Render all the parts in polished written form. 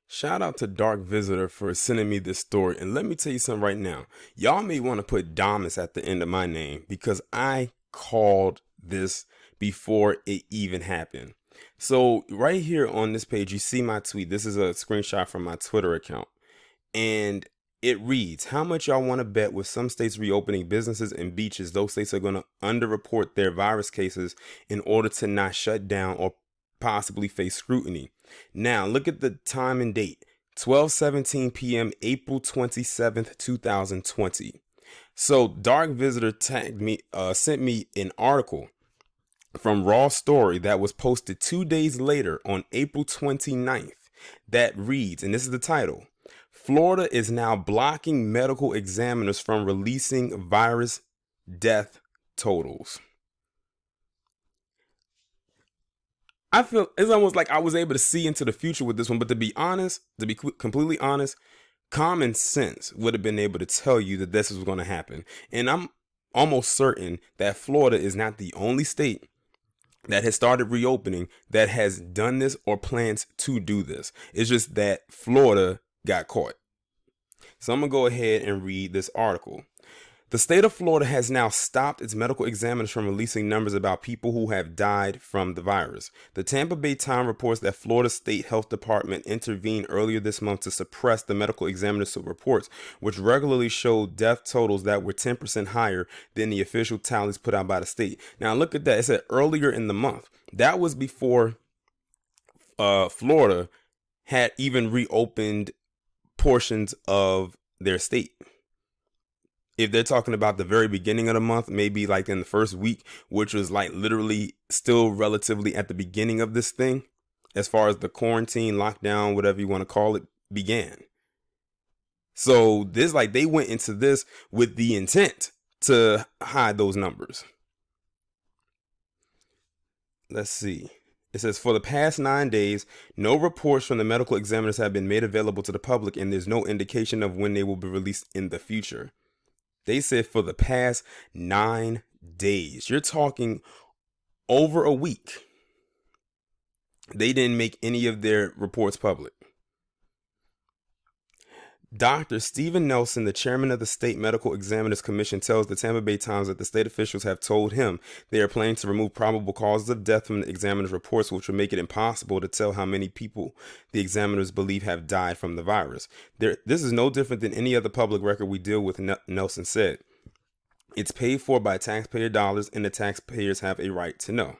Shout out to Dark Visitor for sending me this story. And let me tell you something right now. Y'all may want to put Damas at the end of my name because I called this before it even happened. So, right here on this page, you see my tweet. This is a screenshot from my Twitter account. And it reads, how much y'all want to bet with some states reopening businesses and beaches, those states are going to underreport their virus cases in order to not shut down or possibly face scrutiny. Now, look at the time and date. 12:17 p.m. April 27th, 2020. So, Dark Visitor tagged me, sent me an article from Raw Story that was posted 2 days later on April 29th that reads, and this is the title: Florida is now blocking medical examiners from releasing virus death totals. I feel it's almost like I was able to see into the future with this one, but to be honest, to be completely honest, common sense would have been able to tell you that this was going to happen. And I'm almost certain that Florida is not the only state that has started reopening that has done this or plans to do this. It's just that Florida got caught. So I'm going to go ahead and read this article. The state of Florida has now stopped its medical examiners from releasing numbers about people who have died from the virus. The Tampa Bay Times reports that Florida State Health Department intervened earlier this month to suppress the medical examiners' reports, which regularly showed death totals that were 10% higher than the official tallies put out by the state. Now look at that. It said earlier in the month. That was before Florida had even reopened portions of their state. If they're talking about the very beginning of the month, maybe like in the first week, which was like literally still relatively at the beginning of this thing, as far as the quarantine, lockdown, whatever you want to call it, began. So this, like, they went into this with the intent to hide those numbers. Let's see. It says, for the past 9 days, no reports from the medical examiners have been made available to the public, and there's no indication of when they will be released in the future. They said for the past 9 days. You're talking over a week. They didn't make any of their reports public. Dr. Stephen Nelson, the chairman of the State Medical Examiners Commission, tells the Tampa Bay Times that the state officials have told him they are planning to remove probable causes of death from the examiners' reports, which would make it impossible to tell how many people the examiners believe have died from the virus. This is no different than any other public record we deal with, Nelson said. It's paid for by taxpayer dollars, and the taxpayers have a right to know.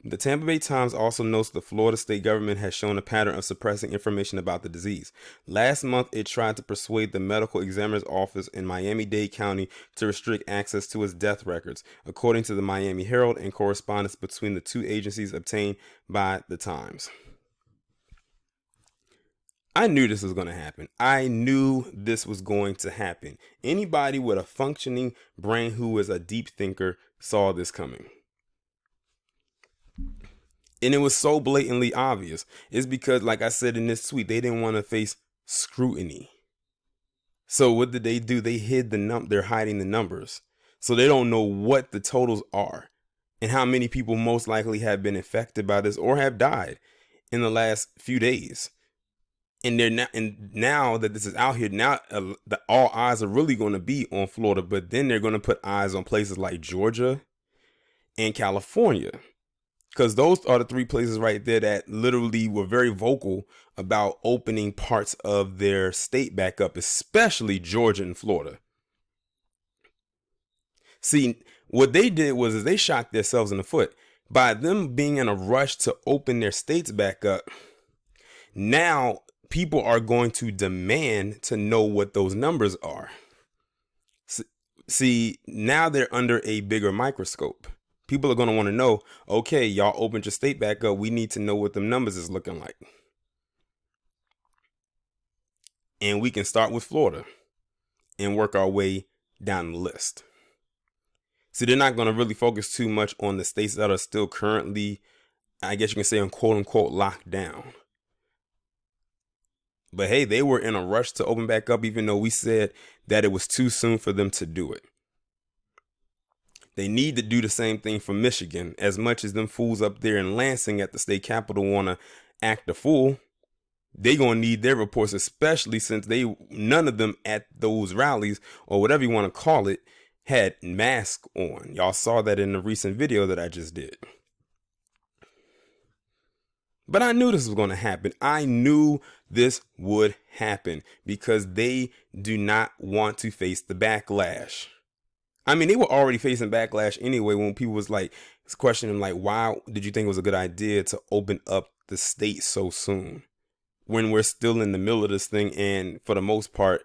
The Tampa Bay Times also notes the Florida state government has shown a pattern of suppressing information about the disease. Last month, it tried to persuade the medical examiner's office in Miami-Dade County to restrict access to its death records, according to the Miami Herald and correspondence between the two agencies obtained by the Times. I knew this was going to happen. I knew this was going to happen. Anybody with a functioning brain who is a deep thinker saw this coming. And it was so blatantly obvious. It's because, like I said in this tweet, they didn't want to face scrutiny. So what did they do? They hid they're hiding the numbers. So they don't know what the totals are and how many people most likely have been infected by this or have died in the last few days. And now that this is out here, now all eyes are really going to be on Florida, but then they're going to put eyes on places like Georgia and California. Because those are the three places right there that literally were very vocal about opening parts of their state back up, especially Georgia and Florida. See, what they did was they shot themselves in the foot by them being in a rush to open their states back up. Now people are going to demand to know what those numbers are. See, now they're under a bigger microscope. People are going to want to know, okay, y'all opened your state back up. We need to know what the numbers is looking like. And we can start with Florida and work our way down the list. See, they're not going to really focus too much on the states that are still currently, I guess you can say, on quote unquote locked down. But hey, they were in a rush to open back up, even though we said that it was too soon for them to do it. They need to do the same thing for Michigan, as much as them fools up there in Lansing at the state capitol want to act a fool. They gonna need their reports, especially since none of them at those rallies or whatever you want to call it had masks on. Y'all saw that in the recent video that I just did. But I knew this was going to happen. I knew this would happen because they do not want to face the backlash. I mean, they were already facing backlash anyway when people was questioning like, why did you think it was a good idea to open up the state so soon when we're still in the middle of this thing, and for the most part,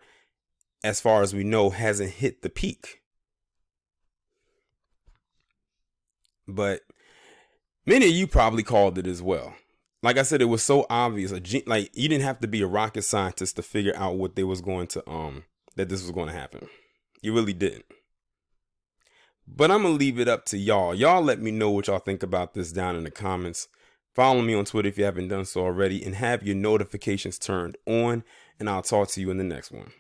as far as we know, hasn't hit the peak. But many of you probably called it as well. Like I said, it was so obvious. Like, you didn't have to be a rocket scientist to figure out what they was going to that this was going to happen. You really didn't. But I'm gonna leave it up to y'all. Y'all let me know what y'all think about this down in the comments. Follow me on Twitter if you haven't done so already, and have your notifications turned on. And I'll talk to you in the next one.